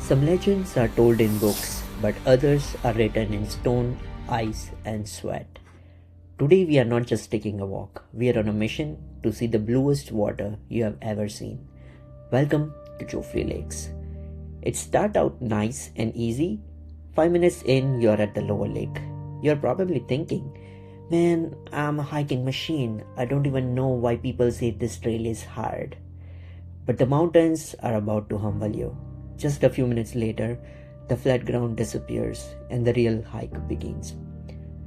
Some legends are told in books, but others are written in stone, ice, and sweat. Today we are not just taking a walk, we are on a mission to see the bluest water you have ever seen. Welcome to Joffre Lakes. It starts out nice and easy. 5 minutes in, you're at the lower lake. You're probably thinking, man, I'm a hiking machine. I don't even know why people say this trail is hard. But the mountains are about to humble you. Just a few minutes later, the flat ground disappears and the real hike begins.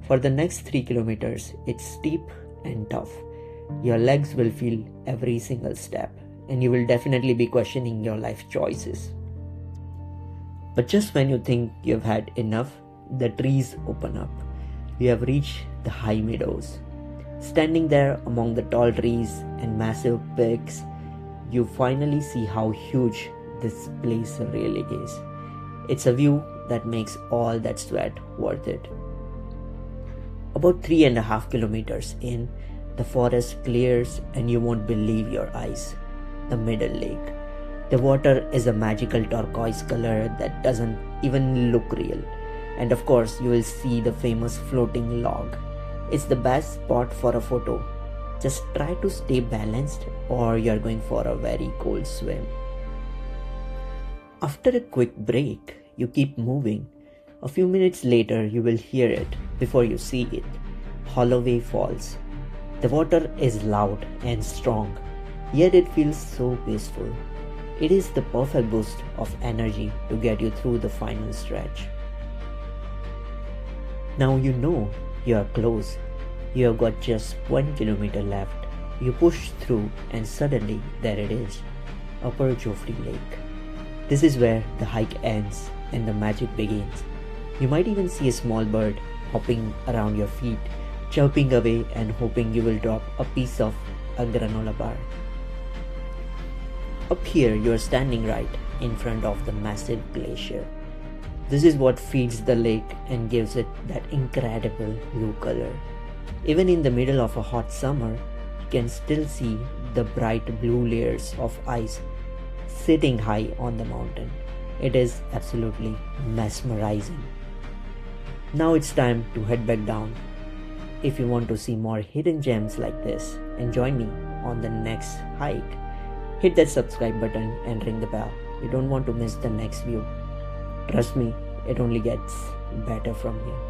For the next 3 kilometers, it's steep and tough. Your legs will feel every single step, and you will definitely be questioning your life choices. But just when you think you've had enough, the trees open up. You have reached the high meadows. Standing there among the tall trees and massive peaks, you finally see how huge this place really is. It's a view that makes all that sweat worth it. About 3.5 kilometers in, the forest clears and you won't believe your eyes. The middle lake. The water is a magical turquoise color that doesn't even look real. And of course, you will see the famous floating log. It's the best spot for a photo. Just try to stay balanced or you're going for a very cold swim. After a quick break, you keep moving. A few minutes later, you will hear it before you see it. Holloway Falls. The water is loud and strong, yet it feels so peaceful. It is the perfect boost of energy to get you through the final stretch. Now you know you are close. You have got just 1 kilometer left. You push through and suddenly there it is, Upper Joffre Lake. This is where the hike ends and the magic begins. You might even see a small bird hopping around your feet, chirping away and hoping you will drop a piece of a granola bar. Up here, you are standing right in front of the massive glacier. This is what feeds the lake and gives it that incredible blue color. Even in the middle of a hot summer, you can still see the bright blue layers of ice sitting high on the mountain. It is absolutely mesmerizing. Now it's time to head back down. If you want to see more hidden gems like this and join me on the next hike, hit that subscribe button and ring the bell. You don't want to miss the next view. Trust me, it only gets better from here.